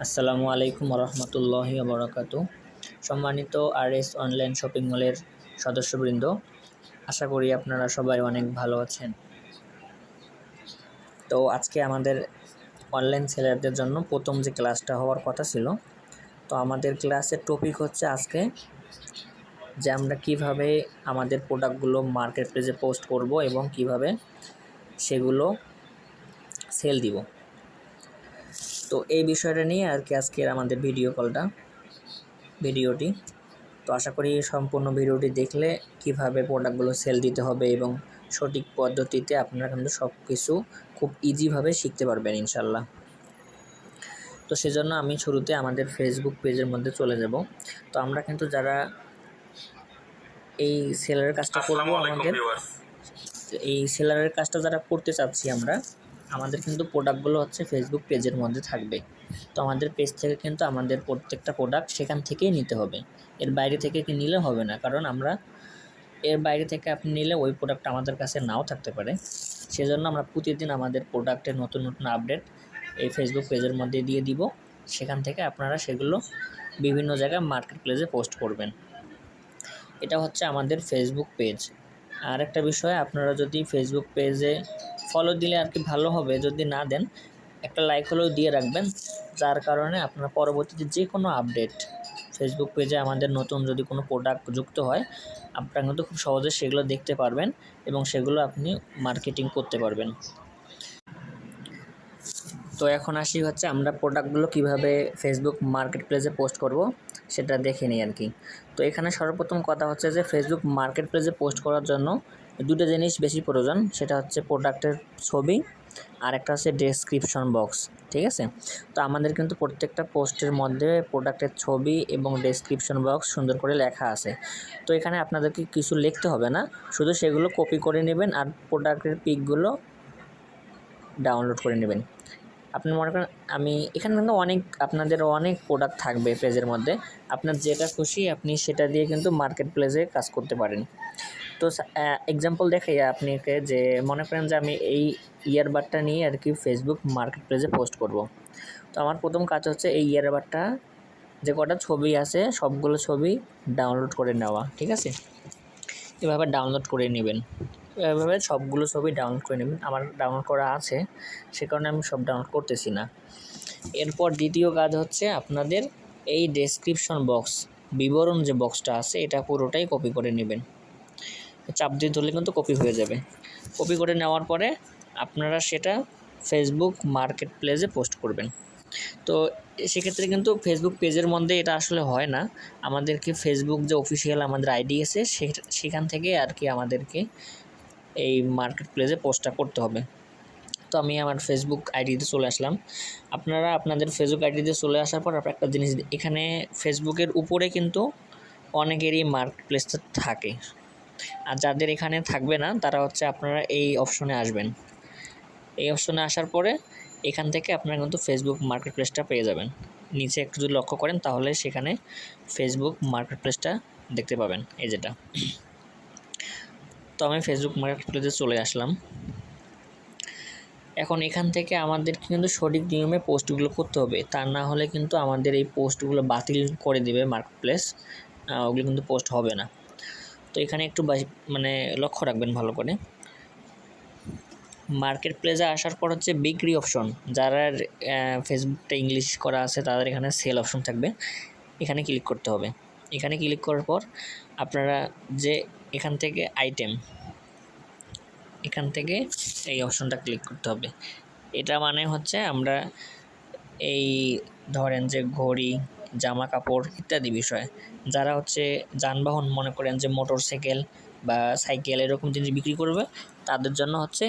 আসসালামু আলাইকুম রহমতুল্লাহি বারাকাতু। সম্মানিত আরএস অনলাইন শপিং মলের সদস্যবৃন্দ, আশা করি আপনারা সবাই অনেক ভালো আছেন। তো আজকে আমাদের অনলাইন সেলারদের জন্য প্রথম যে ক্লাসটা হওয়ার কথা ছিল, তো আমাদের ক্লাসের টপিক হচ্ছে আজকে যে আমরা কিভাবে আমাদের প্রোডাক্টগুলো মার্কেট প্লেসে পোস্ট করব এবং কিভাবে সেগুলো সেল দিব। তো এই বিষয়টা নিয়ে আর কি আজকের আমাদের ভিডিওটি। তো আশা করি সম্পূর্ণ ভিডিওটি দেখলে কিভাবে প্রোডাক্টগুলো সেল দিতে হবে এবং সঠিক পদ্ধতিতে আপনারা কিন্তু সব কিছু খুব ইজিভাবে শিখতে পারবেন ইনশাল্লাহ। তো সেজন্য আমি শুরুতে আমাদের ফেসবুক পেজের মধ্যে চলে যাব। তো আমরা কিন্তু যারা এই সেলারের কাজটা করব, এই সেলারের কাজটা যারা করতে চাচ্ছি আমাদের কিন্তু প্রোডাক্টগুলো হচ্ছে ফেসবুক পেজের মধ্যে থাকবে। তো আমাদের পেজ থেকে কিন্তু আমাদের প্রত্যেকটা প্রোডাক্ট সেখান থেকেই নিতে হবে, এর বাইরে থেকে কি নিলে হবে না, কারণ এর বাইরে থেকে আপনি নিলে ওই প্রোডাক্ট আমাদের কাছে নাও থাকতে পারে। সেজন্য আমরা প্রতিদিন আমাদের প্রোডাক্টের নতুন নতুন আপডেট এই ফেসবুক পেজের মধ্যে দিয়ে দিব। সেখান থেকে আপনারা সেগুলো বিভিন্ন জায়গায় মার্কেট প্লেসে পোস্ট করবেন। এটা হচ্ছে আমাদের ফেসবুক পেজ। আর একটা বিষয়, আপনারা যদি ফেসবুক পেজে ফলো দিলে আর কি ভালো হবে, যদি না দেন একটা লাইক হলেও দিয়ে রাখবেন, যার কারণে আপনার পরবর্তীতে যে কোনো আপডেট ফেসবুক পেজে আমাদের নতুন যদি কোনো প্রোডাক্ট যুক্ত হয়, আপনারা কিন্তু খুব সহজে সেগুলো দেখতে পারবেন এবং সেগুলো আপনি মার্কেটিং করতে পারবেন। তো এখন আসি হচ্ছে আমরা প্রোডাক্টগুলো কিভাবে ফেসবুক মার্কেট প্লেসে পোস্ট করব সেটা দেখে নিই আর কি। তো এখানে সর্বপ্রথম কথা হচ্ছে যে ফেসবুক মার্কেট প্লেসে পোস্ট করার জন্য দুটো জিনিস বেশি প্রয়োজন, সেটা হচ্ছে প্রোডাক্টের ছবি আর একটা হচ্ছে ডেসক্রিপশন বক্স। ঠিক আছে, তো আমাদের কিন্তু প্রত্যেকটা পোস্টের মধ্যে প্রোডাক্টের ছবি এবং ডেসক্রিপশন বক্স সুন্দর করে লেখা আছে। তো এখানে আপনাদেরকে কিছু লিখতে হবে না, শুধু সেগুলো কপি করে নেবেন আর প্রোডাক্টের পিকগুলো ডাউনলোড করে নেবেন। আপনি মনে করেন এখানে কিন্তু আপনাদের অনেক প্রোডাক্ট থাকবে পেজের মধ্যে, আপনার যেটা খুশি আপনি সেটা দিয়ে কিন্তু মার্কেট প্লেসে কাজ করতে পারেন। তো এক্সাম্পল দেখাই আপনাকে, যে মনে করেন যে আমি এই ইয়ারবাডটা নিয়ে আর কি ফেসবুক মার্কেট প্লেসে পোস্ট করব। তো আমার প্রথম কাজ হচ্ছে এই ইয়ারবাডটা যে কটা ছবি আছে সবগুলো ছবি ডাউনলোড করে নেওয়া। ঠিক আছে, এভাবে ডাউনলোড করে নেবেন, এভাবে সবগুলো ছবি ডাউনলোড করে নেবেন। আমার ডাউনলোড করা আছে, সে কারণে আমি সব ডাউনলোড করতেছি না। এরপর দ্বিতীয় কাজ হচ্ছে আপনাদের এই ডেসক্রিপশন বক্স, বিবরণ যে বক্সটা আছে এটা পুরোটাই কপি করে নেবেন। চাপ দিয়ে ধরলে কিন্তু কপি হয়ে যাবে। কপি করে নেওয়ার পরে আপনারা সেটা ফেসবুক মার্কেট প্লেসে পোস্ট করবেন। তো সেক্ষেত্রে কিন্তু ফেসবুক পেজের মধ্যে এটা আসলে হয় না, আমাদেরকে ফেসবুক যে অফিসিয়াল আমাদের আইডি আছে সেখান থেকে আর কি আমাদেরকে এই মার্কেট প্লেসে পোস্টটা করতে হবে। তো আমি আমার ফেসবুক আইডিতে চলে আসলাম। আপনারা আপনাদের ফেসবুক আইডিতে চলে আসার পর আপনার একটা জিনিস, এখানে ফেসবুকের উপরে কিন্তু অনেকেরই মার্কেট প্লেসটা থাকে, আর যাদের এখানে থাকবে না তারা হচ্ছে আপনারা এই অপশনে আসবেন। এই অপশনে আসার পরে এখান থেকে আপনারা কিন্তু ফেসবুক মার্কেট প্লেসটা পেয়ে যাবেন। নিচে একটু যদি লক্ষ্য করেন তাহলে সেখানে ফেসবুক মার্কেট প্লেসটা দেখতে পাবেন, এই যেটা। তো আমি ফেসবুক মার্কেট প্লেসে চলে আসলাম। এখন এখান থেকে আমাদের কিন্তু সঠিক নিয়মে পোস্টগুলো করতে হবে, তা না হলে কিন্তু আমাদের এই পোস্টগুলো বাতিল করে দেবে মার্কেট প্লেস, ওগুলো কিন্তু পোস্ট হবে না। তো এখানে একটু লক্ষ্য রাখবেন ভালো করে। মার্কেট প্লেসে আসার পর হচ্ছে বিক্রি অপশন, যারা ফেসবুকটা ইংলিশ করা আছে তাদের এখানে সেল অপশন থাকবে, এখানে ক্লিক করতে হবে। এখানে ক্লিক করার পর আপনারা যে এখান থেকে এখান থেকে এই অপশনটা ক্লিক করতে হবে। এটা মানে হচ্ছে আমরা এই ধরেন যে ঘড়ি, জামা কাপড় ইত্যাদি বিষয়, যারা হচ্ছে যানবাহন, মনে করেন যে মোটরসাইকেল বা সাইকেল এরকম জিনিস বিক্রি করবে, তাদের জন্য হচ্ছে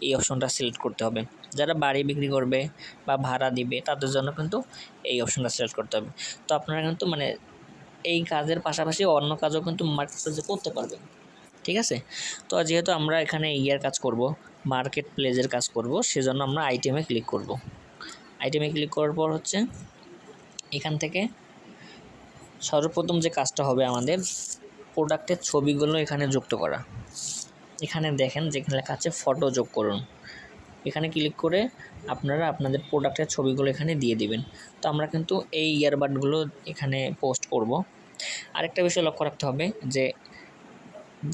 এই অপশনটা সিলেক্ট করতে হবে। যারা বাড়ি বিক্রি করবে বা ভাড়া দিবে তাদের জন্য কিন্তু এই অপশনটা সিলেক্ট করতে হবে। তো আপনারা কিন্তু এই কাজের পাশাপাশি অন্য কাজও কিন্তু মার্কেট প্লেসে করতে পারবেন। ঠিক আছে, তো যেহেতু আমরা এখানে কাজ করব, মার্কেট প্লেসের কাজ করব, সেজন্য আমরা আইটেমে ক্লিক করব। আইটেমে ক্লিক করার পর হচ্ছে এখান থেকে সর্বপ্রথম যে কাজটা হবে আমাদের প্রোডাক্টের ছবিগুলো এখানে যুক্ত করা। এখানে দেখেন যেখানে লেখা আছে ফটো যোগ করুন, এখানে ক্লিক করে আপনারা আপনাদের প্রোডাক্টের ছবিগুলো এখানে দিয়ে দিবেন। তো আমরা কিন্তু এই ইয়ারবাডগুলো এখানে পোস্ট করব। আরেকটা বিষয় লক্ষ্য রাখতে হবে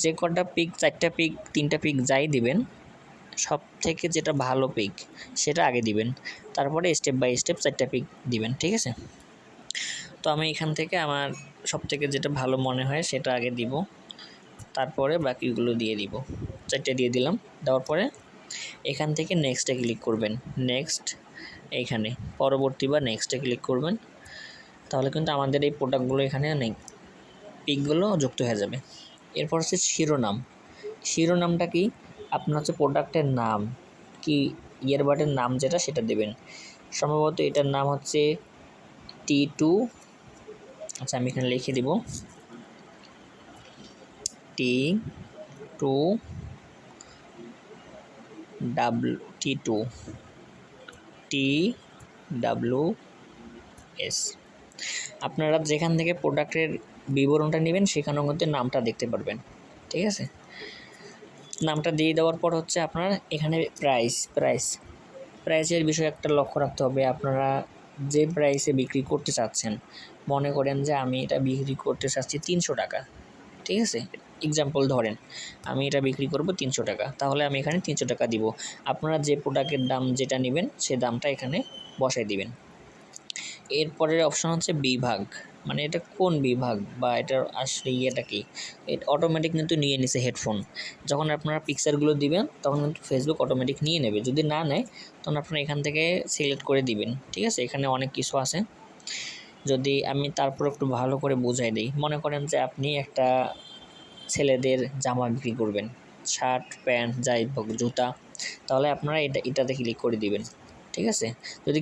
যে কটা পিক, 4টা পিক 3টা পিক যাই দিবেন, সব থেকে যেটা ভালো পিক সেটা আগে দিবেন, তারপরে স্টেপ বাই স্টেপ 4টা পিক দিবেন, ঠিক আছে? তো আমি এখান থেকে আমার সব থেকে যেটা ভালো মনে হয় সেটা আগে দিব, তারপরে বাকিগুলো দিয়ে দিব। 4টে দিয়ে দিলাম, দেওয়ার পরে এখান থেকে নেক্সটে ক্লিক করবেন। নেক্সট, এইখানে পরবর্তী বা নেক্সটে ক্লিক করবেন, তাহলে কিন্তু আমাদের এই প্রোডাক্টগুলো এখানে নেই, পিকগুলো যুক্ত হয়ে যাবে। এরপর হচ্ছে শিরোনাম। শিরোনামটা কি? আপনার হচ্ছে প্রোডাক্টের নাম কি, ইয়ারবাডের নাম যেটা সেটা দেবেন। সম্ভবত এটার নাম হচ্ছে T2, আচ্ছা আমি এখানে লিখে দিব T2 TWS। আপনারা যেখান থেকে প্রোডাক্টের বিবরণটা নেবেন সেখানেও কিন্তু নামটা দেখতে পারবেন, ঠিক আছে? নামটা দিয়ে দেওয়ার পর হচ্ছে আপনার এখানে প্রাইসের বিষয়ে একটা লক্ষ্য রাখতে হবে। আপনারা যে প্রাইসে বিক্রি করতে চাচ্ছেন, মনে করেন যে আমি এটা বিক্রি করতে চাচ্ছি 300 টাকা, ঠিক আছে? এক্সাম্পল ধরেন আমি এটা বিক্রি করব 300 টাকা, তাহলে আমি এখানে 300 টাকা দিব। আপনারা যে প্রোডাক্টের দাম যেটা নেবেন সে দামটা এখানে বসাই দিবেন। এরপরের অপশন হচ্ছে বিভাগ, মানে এটা কোন বিভাগ বা এটার আসলে ইয়েটা কি, এটা অটোমেটিক কিন্তু নিয়ে নিছে হেডফোন। যখন আপনারা পিকচারগুলো দিবেন তখন কিন্তু ফেসবুক অটোমেটিক নিয়ে নেবে, যদি না নেয় তখন আপনারা এখান থেকে সিলেক্ট করে দিবেন, ঠিক আছে? এখানে অনেক কিছু আছে, যদি আমি তারপর একটু ভালো করে বুঝাই দিই। মনে করেন যে আপনি একটা ছেলেদের জামা বিক্রি করবেন, শার্ট প্যান্ট যাই হোক, জুতা, তাহলে আপনারা এটাতে ক্লিক করে দিবেন, ঠিক আছে? যদি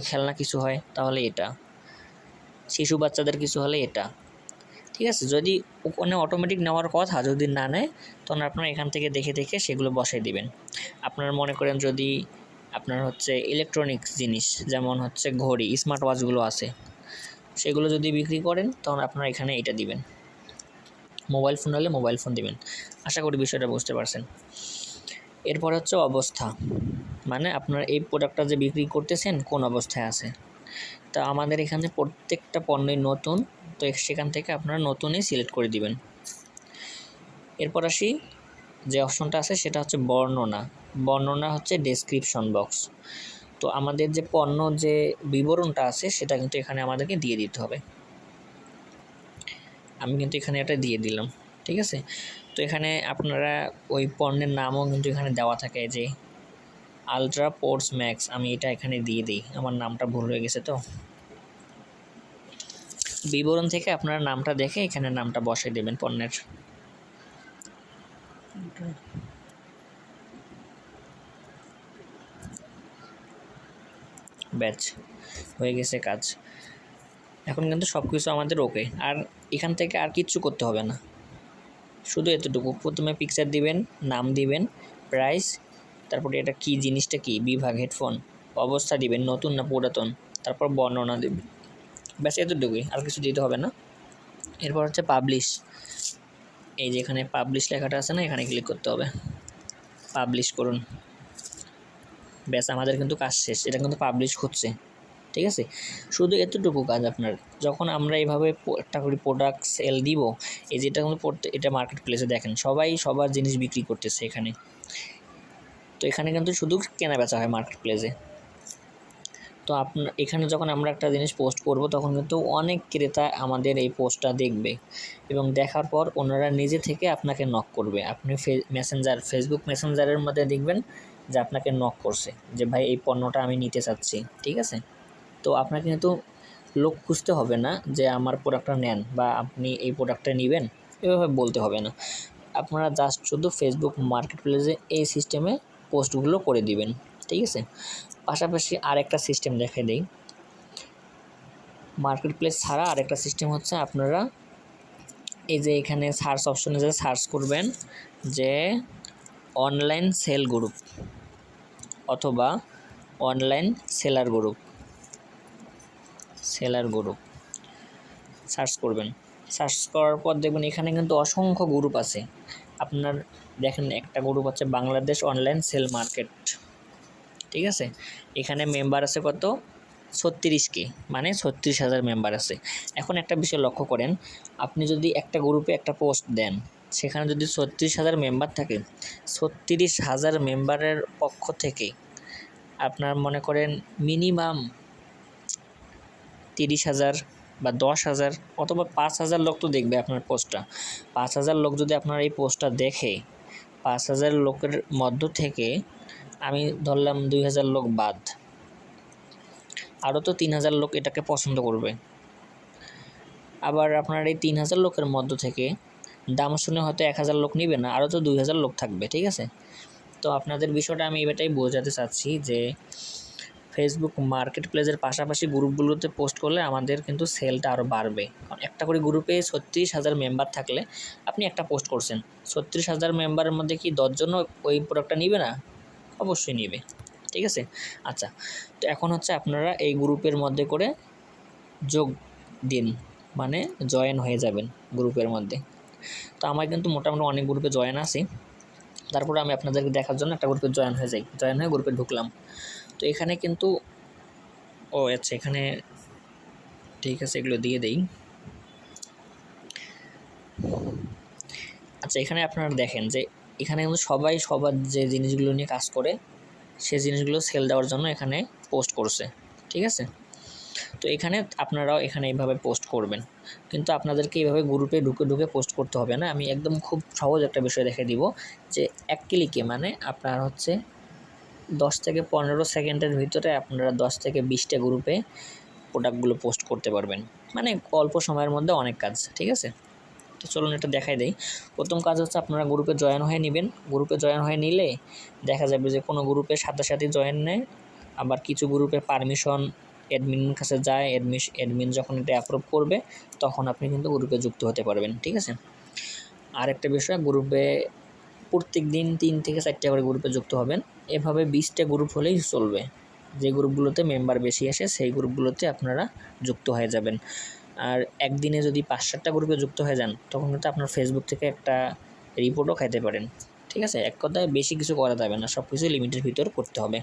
খেলনা কিছু হয় তাহলে এটা, শিশু বাচ্চাদের কিছু হলে এটা, ঠিক আছে? যদি ওখানে অটোমেটিক নেওয়ার কথা, যদি না নেয় তখন আপনারা এখান থেকে দেখে দেখে সেগুলো বসাই দিবেন। আপনারা মনে করেন যদি আপনার হচ্ছে ইলেকট্রনিক্স জিনিস, যেমন হচ্ছে ঘড়ি, স্মার্ট ওয়াচগুলো আছে, সেগুলো যদি বিক্রি করেন তখন আপনারা এখানে এটা দিবেন। মোবাইল ফোন হলে মোবাইল ফোন দিবেন। আশা করি বিষয়টা বুঝতে পারছেন। এরপর হচ্ছে অবস্থা, মানে আপনার এই প্রোডাক্টটা যে বিক্রি করতেছেন কোন অবস্থায় আছে। তা আমাদের এখানে প্রত্যেকটা পণ্যই নতুন, তো সেখান থেকে আপনারা নতুনই সিলেক্ট করে দিবেন। এরপর আসি যে অপশনটা আছে সেটা হচ্ছে বর্ণনা হচ্ছে ডেসক্রিপশন বক্স। তো আমাদের যে পণ্য যে বিবরণটা আছে সেটা কিন্তু এখানে আমাদেরকে দিয়ে দিতে হবে। আমি কিন্তু এখানে এটা দিয়ে দিলাম, ঠিক আছে? তো এখানে আপনারা ওই পণ্যের নামও কিন্তু এখানে দেওয়া থাকে, যে আলট্রা পোর্স ম্যাক্স, আমি এটা এখানে দিয়ে দিই, আমার নামটা ভুল হয়ে গেছে। তো বিবরণ থেকে আপনারা নামটা দেখে এখানে নামটা বসাই দেবেন পণ্যের। ব্যাচ হয়ে গেছে কাজ, এখন কিন্তু সব কিছু আমাদের ওকে, আর এখান থেকে আর কিচ্ছু করতে হবে না, শুধু এতটুকু। প্রথমে পিকচার দিবেন, নাম দিবেন, প্রাইস, তারপরে এটা কি, জিনিসটা কি, বিভাগ, হেডফোন, অবস্থা দিবেন নতুন না পুরাতন, তারপর বর্ণনা দিবেন, ব্যাস এতটুকুই, আর কিছু দিতে হবে না। এরপর হচ্ছে পাবলিশ, এই যে এখানে পাবলিশ লেখাটা আছে না, এখানে ক্লিক করতে হবে, পাবলিশ করুন, ব্যাস আমাদের কিন্তু কাজ শেষ, এটা কিন্তু পাবলিশ হচ্ছে, ঠিক আছে? শুধু এতটুকু কাজ আপনার। যখন আমরা এইভাবে একটা করে প্রোডাক্ট সেল দিব, এই যেটা কিন্তু এটা মার্কেট প্লেসে দেখেন সবাই সবার জিনিস বিক্রি করতেছে এখানে, তো এখানে কিন্তু শুধু কেনা বেচা হয় মার্কেট প্লেসে। তো আপনার এখানে যখন আমরা একটা জিনিস পোস্ট করব তখন কিন্তু অনেক ক্রেতা আমাদের এই পোস্টটা দেখবে, এবং দেখার পর ওনারা নিজে থেকে আপনাকে নক করবে। আপনি ফেসবুক মেসেঞ্জারের মধ্যে দেখবেন যে আপনাকে নক করছে, যে ভাই এই পণ্যটা আমি নিতে চাচ্ছি, ঠিক আছে? তো আপনাকে কিন্তু লোক খুঁজতে হবে না যে আমার প্রোডাক্টটা নেন বা আপনি এই প্রোডাক্টটা নেবেন, এভাবে বলতে হবে না। আপনারা জাস্ট শুধু ফেসবুক মার্কেট প্লেসে এই সিস্টেমে পোস্টগুলো করে দিবেন, ঠিক আছে? পাশাপাশি আরেকটা সিস্টেম দেখে দিই, মার্কেট প্লেস ছাড়া আরেকটা সিস্টেম হচ্ছে আপনারা এই যে এখানে সার্চ অপশনে যে সার্চ করবেন যে অনলাইন সেল গ্রুপ অথবা অনলাইন সেলার গ্রুপ সার্চ করবেন। সার্চ করার পর দেখবেন এখানে কিন্তু অসংখ্য গ্রুপ আছে। আপনার দেখেন একটা গ্রুপ আছে বাংলাদেশ অনলাইন সেল মার্কেট, ঠিক আছে। এখানে মেম্বার আছে কত, 36K, মানে 36,000 মেম্বার আছে। এখন একটা বিষয় লক্ষ্য করেন, আপনি যদি একটা গ্রুপে একটা পোস্ট দেন, সেখানে যদি 36,000 মেম্বার থাকে, 36,000 মেম্বারের পক্ষ থেকে আপনার মনে করেন মিনিমাম 30,000 বা 10,000 অথবা 5,000 লোক তো দেখবে আপনার পোস্টটা। 5,000 লোক যদি আপনার এই পোস্টটা দেখে, 5,000 লোকের মধ্য থেকে আমি ধরলাম 2,000 লোক বাদ, আরও তো 3,000 লোক এটাকে পছন্দ করবে। আবার আপনার এই 3,000 লোকের মধ্য থেকে দাম শুনে হয়তো 1,000 লোক নেবে না, আরও তো 2,000 লোক থাকবে। ঠিক আছে। তো আপনাদের বিষয়টা আমি এটাই বোঝাতে চাচ্ছি যে ফেসবুক মার্কেট প্লেসের পাশাপাশি গ্রুপগুলোতে পোস্ট করলে আমাদের কিন্তু সেলটা আরও বাড়বে। কারণ একটা করে গ্রুপে 36,000 মেম্বার থাকলে আপনি একটা পোস্ট করছেন, 36,000 মেম্বারের মধ্যে কি 10 জন ওই প্রোডাক্টটা নিবে না? অবশ্যই নিবে। ঠিক আছে। আচ্ছা, তো এখন হচ্ছে আপনারা এই গ্রুপের মধ্যে করে যোগ দিন, মানে জয়েন হয়ে যাবেন গ্রুপের মধ্যে। তো আমার কিন্তু মোটামুটি অনেক গ্রুপে জয়েন আছি, তারপরে আমি আপনাদেরকে দেখার জন্য একটা গ্রুপে জয়েন হয়ে যাই, জয়েন হয়ে গ্রুপে ঢুকলাম। তো এখানে কিন্তু আচ্ছা, এখানে ঠিক আছে, এগুলো দিয়ে দেই। আচ্ছা, এখানে আপনারা দেখেন যে এখানে কিন্তু সবাই সবার যে জিনিসগুলো নিয়ে কাজ করে সেই জিনিসগুলো সেল দেওয়ার জন্য এখানে পোস্ট করছে। ঠিক আছে। তো এখানে আপনারাও এখানে এইভাবে পোস্ট করবেন, কিন্তু আপনাদেরকে এইভাবে গ্রুপে ঢুকে ঢুকে পোস্ট করতে হবে না। আমি একদম খুব সহজ একটা বিষয় দেখে দিব যে এক ক্লিকে, মানে আপনার হচ্ছে 10 থেকে 15 সেকেন্ডের ভিতরে আপনারা 10 থেকে 20টা গ্রুপে প্রোডাক্টগুলো পোস্ট করতে পারবেন, মানে অল্প সময়ের মধ্যে অনেক কাজ। ঠিক আছে। তো চলুন এটা দেখাই দেই। প্রথম কাজ হচ্ছে আপনারা গ্রুপে জয়েন হয়ে নেবেন। গ্রুপে জয়েন হয়ে নিলে দেখা যাবে যে কোনো গ্রুপের সাথে সাথে জয়েন নেয়, আবার কিছু গ্রুপে পারমিশন অ্যাডমিনের কাছে যায়, অ্যাডমিন যখন এটা অ্যাপ্রুভ করবে তখন আপনি কিন্তু গ্রুপে যুক্ত হতে পারবেন। ঠিক আছে। আর একটা বিষয়, গ্রুপে প্রত্যেক দিন 3 থেকে 4টা করে গ্রুপে যুক্ত হবেন। এভাবে 20টা গ্রুপ হলেই চলবে। যে গ্রুপগুলোতে মেম্বার বেশি আসে সেই গ্রুপগুলোতে আপনারা যুক্ত হয়ে যাবেন। আর একদিনে যদি 5-7টা গ্রুপে যুক্ত হয়ে যান তখন কিন্তু আপনার ফেসবুক থেকে একটা রিপোর্টও খাইতে পারেন। ঠিক আছে। এক কথায় বেশি কিছু করা যাবে না, সব কিছু লিমিটের ভিতর করতে হবে।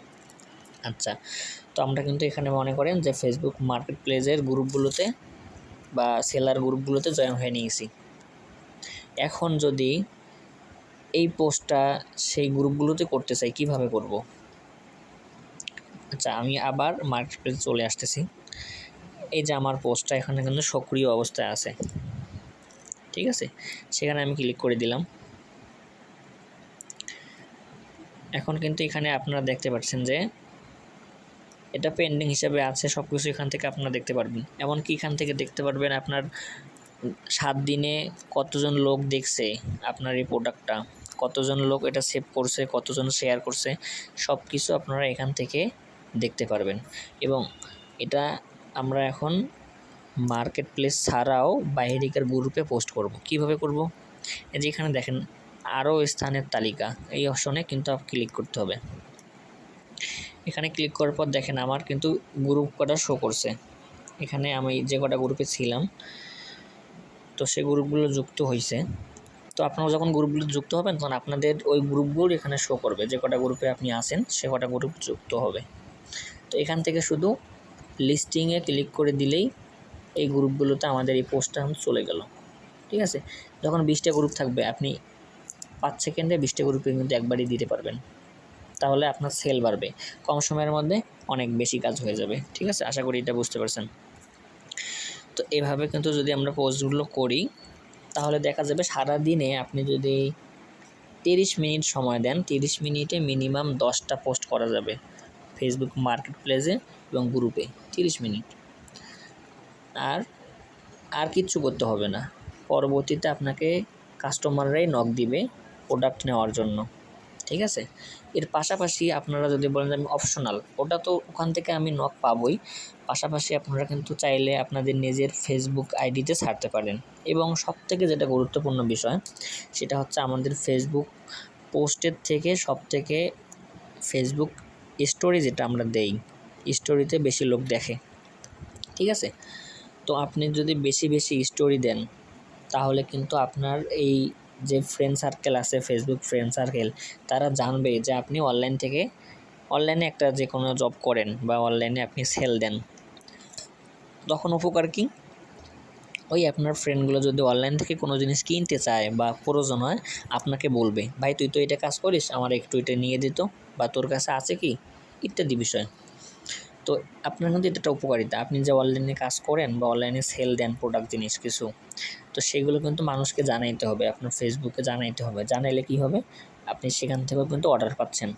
আচ্ছা, তো আমরা কিন্তু এখানে মনে করেন যে ফেসবুক মার্কেট প্লেসের গ্রুপগুলোতে বা সেলার গ্রুপগুলোতে জয়েন হয়ে নিয়েছি। এখন যদি এই পোস্টটা সেই গ্রুপগুলোতে করতে চাই, কিভাবে করব? আচ্ছা, আমি আবার মার্কেট প্লেসে চলে আসতেছি। এই যে আমার পোস্টটা এখানে কিন্তু সক্রিয় অবস্থায় আছে। ঠিক আছে। সেখানে আমি ক্লিক করে দিলাম। এখন কিন্তু এখানে আপনারা দেখতে পাচ্ছেন যে এটা পেন্ডিং হিসাবে আছে, সব কিছু এখান থেকে আপনারা দেখতে পারবেন। এমনকি এখান থেকে দেখতে পারবেন আপনার 7 দিনে কতজন লোক দেখছে আপনার এই প্রোডাক্টটা, কতজন লোক এটা সেভ করছে, কতজন শেয়ার করছে, সব কিছু আপনারা এখান থেকে দেখতে পারবেন। এবং এটা আমরা এখন মার্কেট প্লেস ছাড়াও বাইরেকার গ্রুপে পোস্ট করব। কিভাবে করব? এই যে এখানে দেখেন আরও স্থানের তালিকা, এই অপশনে কিন্তু ক্লিক করতে হবে। এখানে ক্লিক করার পর দেখেন আমার কিন্তু গ্রুপ কটা শো করছে। এখানে আমি যে কটা গ্রুপে ছিলাম তো সেই গ্রুপগুলো যুক্ত হয়েছে। তো আপনারা যখন গ্রুপগুলো যুক্ত হবেন তখন আপনাদের ওই গ্রুপগুলো এখানে শো করবে, যে কটা গ্রুপে আপনি আছেন সে কটা গ্রুপ যুক্ত হবে। তো এখান থেকে শুধু লিস্টিংয়ে ক্লিক করে দিলেই এই গ্রুপগুলোতে আমাদের এই পোস্টটা চলে গেল। ঠিক আছে। যখন 20টা গ্রুপ থাকবে আপনি 5 সেকেন্ডে 20টা গ্রুপে কিন্তু একবারই দিতে পারবেন, তাহলে আপনার সেল বাড়বে, কম সময়ের মধ্যে অনেক বেশি কাজ হয়ে যাবে। ঠিক আছে। আশা করি এটা বুঝতে পারছেন। তো এভাবে কিন্তু যদি আমরা পোস্টগুলো করি তাহলে দেখা যাবে সারাদিনে আপনি যদি 30 মিনিট সময় দেন, 30 মিনিটে মিনিমাম 10টা পোস্ট করা যাবে ফেসবুক মার্কেট প্লেসে এবং গ্রুপে। 30 মিনিট, আর কিচ্ছু করতে হবে না। পরবর্তীতে আপনাকে কাস্টমাররাই নক দিবে প্রোডাক্ট নেওয়ার জন্য। ঠিক আছে। এর পাশাপাশি আপনারা যদি বলেন যে আমি অপশনাল, ওটা তো ওখান থেকে আমি নক পাবই, পাশাপাশি আপনারা কিন্তু চাইলে আপনাদের নিজের ফেসবুক আইডিতে ছাড়তে পারেন। এবং সবথেকে যেটা গুরুত্বপূর্ণ বিষয় সেটা হচ্ছে আমাদের ফেসবুক পোস্টের থেকে সবথেকে ফেসবুক স্টোরি যেটা আমরা দেই, স্টোরিতে বেশি লোক দেখে। ঠিক আছে। তো আপনি যদি বেশি বেশি স্টোরি দেন তাহলে কিন্তু আপনার এই যে ফ্রেন্ড সার্কেল আছে, ফেসবুক ফ্রেন্ড সার্কেল, তারা জানবে যে আপনি অনলাইনে একটা যে কোনো জব করেন বা অনলাইনে আপনি সেল দেন, তখন উপকার কী? ওই আপনার ফ্রেন্ডগুলো যদি অনলাইন থেকে কোনো জিনিস কিনতে চায় বা প্রয়োজন হয়, আপনাকে বলবে, ভাই তুই তো এটা কাজ করিস, আমার একটু এটা নিয়ে দিত, বা তোর কাছে আছে কি, ইত্যাদি বিষয়। তো আপনার কিন্তু এটা একটা উপকারিতা। আপনি যে অনলাইনে কাজ করেন বা অনলাইনে সেল দেন প্রোডাক্ট জিনিস কিছু, তো সেগুলো কিন্তু মানুষকে জানাইতে হবে, আপনার ফেসবুকে জানাইতে হবে। জানাইলে কী হবে, আপনি সেখান থেকেও কিন্তু অর্ডার পাচ্ছেন।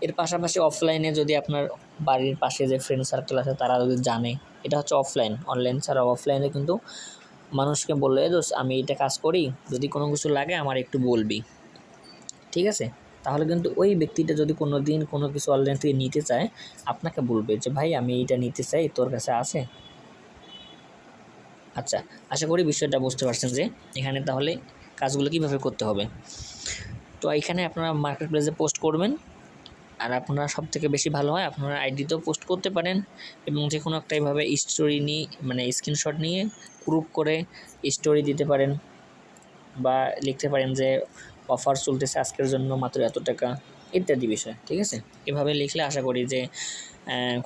এর পাশাপাশি অফলাইনে যদি আপনার বাড়ির পাশে যে ফ্রেন্ড সার্কেল আছে তারা যদি জানে, এটা হচ্ছে অফলাইন। অনলাইন ছাড়া অফলাইনে কিন্তু মানুষকে বললে, দোস্ত আমি এটা কাজ করি, যদি কোনো কিছু লাগে আমার একটু বলবি, ঠিক আছে? তাহলে কিন্তু ওই ব্যক্তিটা যদি কোনো দিন কোনো কিছু অনলাইন থেকে নিতে চায়, আপনাকে বলবে যে ভাই আমি এইটা নিতে চাই, তোর কাছে আছে? আচ্ছা, আশা করি বিষয়টা বুঝতে পারছেন যে এখানে তাহলে কাজগুলো কীভাবে করতে হবে। তো এখানে আপনারা মার্কেট প্লেসে পোস্ট করবেন, আর আপনারা সবথেকে বেশি ভালো হয় আপনারা আইডিতেও পোস্ট করতে পারেন, এবং যে কোনো একটা এভাবে স্টোরি নিয়ে, মানে স্ক্রিনশট নিয়ে গ্রুপ করে স্টোরি দিতে পারেন, বা লিখতে পারেন যে অফার চলতেছে আজকের জন্য মাত্র এত টাকা, ইত্যাদি বিষয়, ঠিক আছে? এভাবে লিখলে আশা করি যে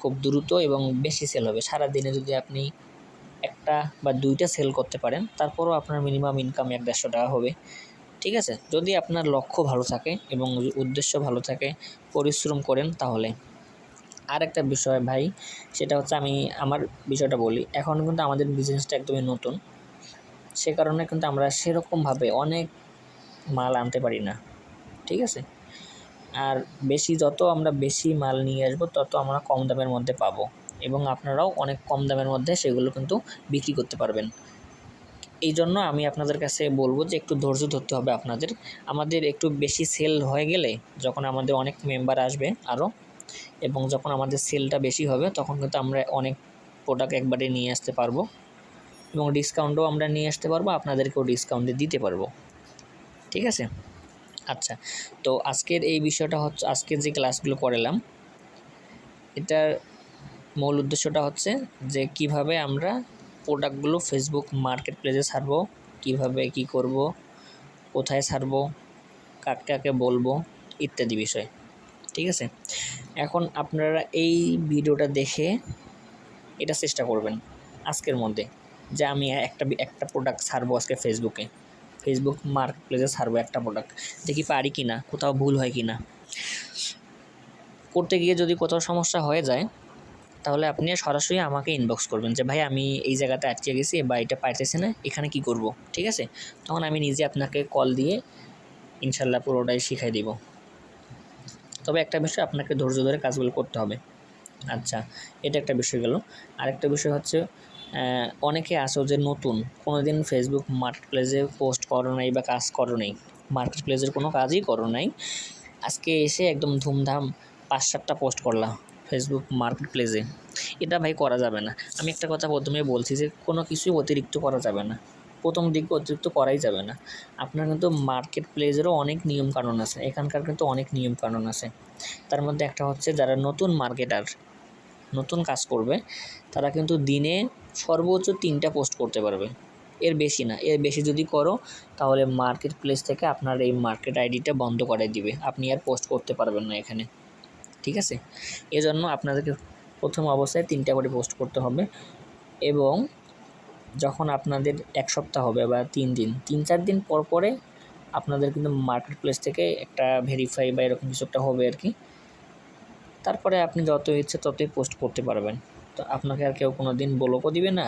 খুব দ্রুত এবং বেশি সেল হবে। সারাদিনে যদি আপনি একটা বা দুইটা সেল করতে পারেন, তারপরও আপনার মিনিমাম ইনকাম 100-150 টাকা হবে, ঠিক আছে? যদি আপনার লক্ষ্য ভালো থাকে এবং উদ্দেশ্য ভালো থাকে, পরিশ্রম করেন তাহলে। আর একটা বিষয় ভাই, সেটা হচ্ছে আমি আমার বিষয়টা বলি। এখন কিন্তু আমাদের বিজনেসটা একদমই নতুন, সে কারণে কিন্তু আমরা সেরকমভাবে অনেক মাল আনতে পারি না, ঠিক আছে? আর যত আমরা বেশি মাল নিয়ে আসবো, তত আমরা কম দামের মধ্যে পাবো, এবং আপনারাও অনেক কম দামের মধ্যে সেগুলো কিন্তু বিক্রি করতে পারবেন। এই জন্য আমি আপনাদের কাছে বলবো যে একটু ধৈর্য ধরতে হবে আপনাদের। আমাদের একটু বেশি সেল হয়ে গেলে, যখন আমাদের অনেক মেম্বার আসবে আরও, এবং যখন আমাদের সেলটা বেশি হবে, তখন কিন্তু আমরা অনেক প্রোডাক্ট একবারে নিয়ে আসতে পারবো, এবং ডিসকাউন্টও আমরা নিয়ে আসতে পারবো, আপনাদেরকেও ডিসকাউন্টে দিতে পারবো, ঠিক আছে? আচ্ছা, তো আজকের এই বিষয়টা হচ্ছে, আজকের যে ক্লাসগুলো করালাম, এটার মূল উদ্দেশ্যটা হচ্ছে যে কিভাবে আমরা প্রোডাক্টগুলো ফেসবুক মার্কেট প্লেসে ছাড়বো, কীভাবে কী করব, কোথায় ছাড়বো, কাকে কাকে বলবো, ইত্যাদি বিষয়, ঠিক আছে? এখন আপনারা এই ভিডিওটা দেখে এটা চেষ্টা করবেন আজকের মধ্যে, যে আমি একটা প্রোডাক্ট ছাড়বো আজকে ফেসবুক মার্কেট প্লেসে ছাড়বো একটা প্রোডাক্ট, দেখি পারি কি না, কোথাও ভুল হয় কি না। করতে গিয়ে যদি কোথাও সমস্যা হয়ে যায়, তাহলে আপনি সরাসরি আমাকে ইনবক্স করবেন যে ভাই আমি এই জায়গাতে আটকে গেছি বা এটা পাইতেছি না, এখানে কি করব, ঠিক আছে? তখন আমি নিজে আপনাকে কল দিয়ে ইনশাল্লাহ পুরোটাই শিখাই দিব। তবে একটা বিষয়, আপনাকে ধৈর্য ধরে কাজগুলো করতে হবে। আচ্ছা, এটা একটা বিষয় গেল। আরেকটা বিষয় হচ্ছে, অনেকে আসো যে নতুন, কোনো দিন ফেসবুক মার্কেট প্লেসে পোস্ট করো নাই বা কাজ করো নাই, মার্কেট প্লেসের কোনো কাজই করো নাই, আজকে এসে একদম ধুমধাম 5-7টা পোস্ট করলাম ফেসবুক মার্কেট প্লেসে। এটা ভাই করা যাবে না। আমি একটা কথা প্রথমে বলছি যে কোনো কিছুই অতিরিক্ত করা যাবে না, প্রথম দিকে অতিরিক্ত করাই যাবে না। আপনার কিন্তু মার্কেট প্লেসেরও অনেক নিয়মকানুন আছে, এখানকার কিন্তু অনেক নিয়মকানুন আছে। তার মধ্যে একটা হচ্ছে, যারা নতুন মার্কেটার, নতুন কাজ করবে, তারা কিন্তু দিনে সর্বোচ্চ 3টা পোস্ট করতে পারবে, এর বেশি না। এর বেশি যদি করো, তাহলে মার্কেট প্লেস থেকে আপনার এই মার্কেট আইডিটা বন্ধ করে দিবে, আপনি আর পোস্ট করতে পারবেন না এখানে, ঠিক আছে? এজন্য আপনাদেরকে প্রথম অবস্থায় 3টা করে পোস্ট করতে হবে, এবং যখন আপনাদের 1 সপ্তাহ হবে বা 3 দিন, 3-4 দিন পর পরে আপনাদের কিন্তু মার্কেট প্লেস থেকে একটা ভেরিফাই বা এরকম কিছু একটা হবে আর কি। তারপরে আপনি যত ইচ্ছে ততই পোস্ট করতে পারবেন। তো আপনাকে আর কেউ কোনো দিন ব্লকও দিবে না,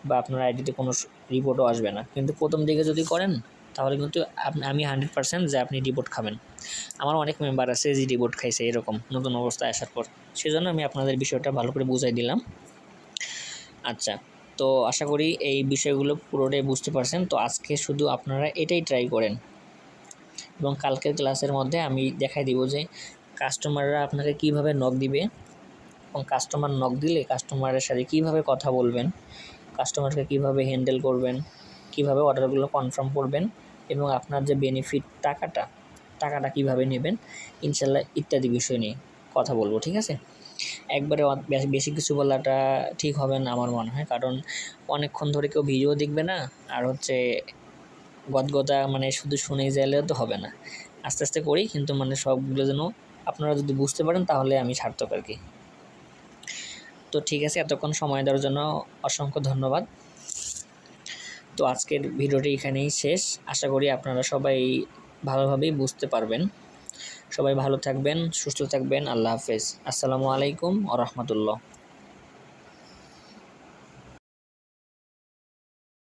বা আপনার আইডিতে কোনো রিপোর্টও আসবে না। কিন্তু প্রথম দিকে যদি করেন, তাহলে কিন্তু আমি 100% যে আপনি রিপোর্ট খাবেন। আমার অনেক মেম্বার আছে যে রিপোর্ট খাইছে এরকম নতুন অবস্থায় আসার পর। সেজন্য আমি আপনাদের বিষয়টা ভালো করে বুঝাই দিলাম। আচ্ছা, তো আশা করি এই বিষয়গুলো পুরোটাই বুঝতে পারছেন। তো আজকে শুধু আপনারা এটাই ট্রাই করেন, এবং কালকের ক্লাসের মধ্যে আমি দেখাই দিব যে কাস্টমাররা আপনাকে কীভাবে নক দিবে, এবং কাস্টমার নক দিলে কাস্টমারের সাথে কীভাবে কথা বলবেন, কাস্টমারকে কীভাবে হ্যান্ডেল করবেন, কীভাবে অর্ডারগুলো কনফার্ম করবেন, এবং আপনার যে বেনিফিট টাকাটা কীভাবে নেবেন ইনশাল্লাহ, ইত্যাদি বিষয় নিয়ে কথা বলবো, ঠিক আছে? একবারে বেশি কিছু বলাটা ঠিক হবে না আমার মনে হয়, কারণ অনেকক্ষণ ধরে কেউ ভিডিও দেখবে না, আর হচ্ছে গদগদা মানে শুধু শুনেই যাইলেও তো হবে না। আস্তে আস্তে করি, কিন্তু মানে সবগুলো যেন আপনারা যদি বুঝতে পারেন তাহলে আমি সার্থক আর কি। তো ঠিক আছে, এতক্ষণ সময় দেওয়ার জন্য অসংখ্য ধন্যবাদ। তো আজকের ভিডিওটি এখানেই শেষ। আশা করি আপনারা সবাই ভালোভাবেই বুঝতে পারবেন। সবাই ভালো থাকবেন, সুস্থ থাকবেন। আল্লাহ হাফেজ। আসসালামু আলাইকুম ওয়া রাহমাতুল্লাহ।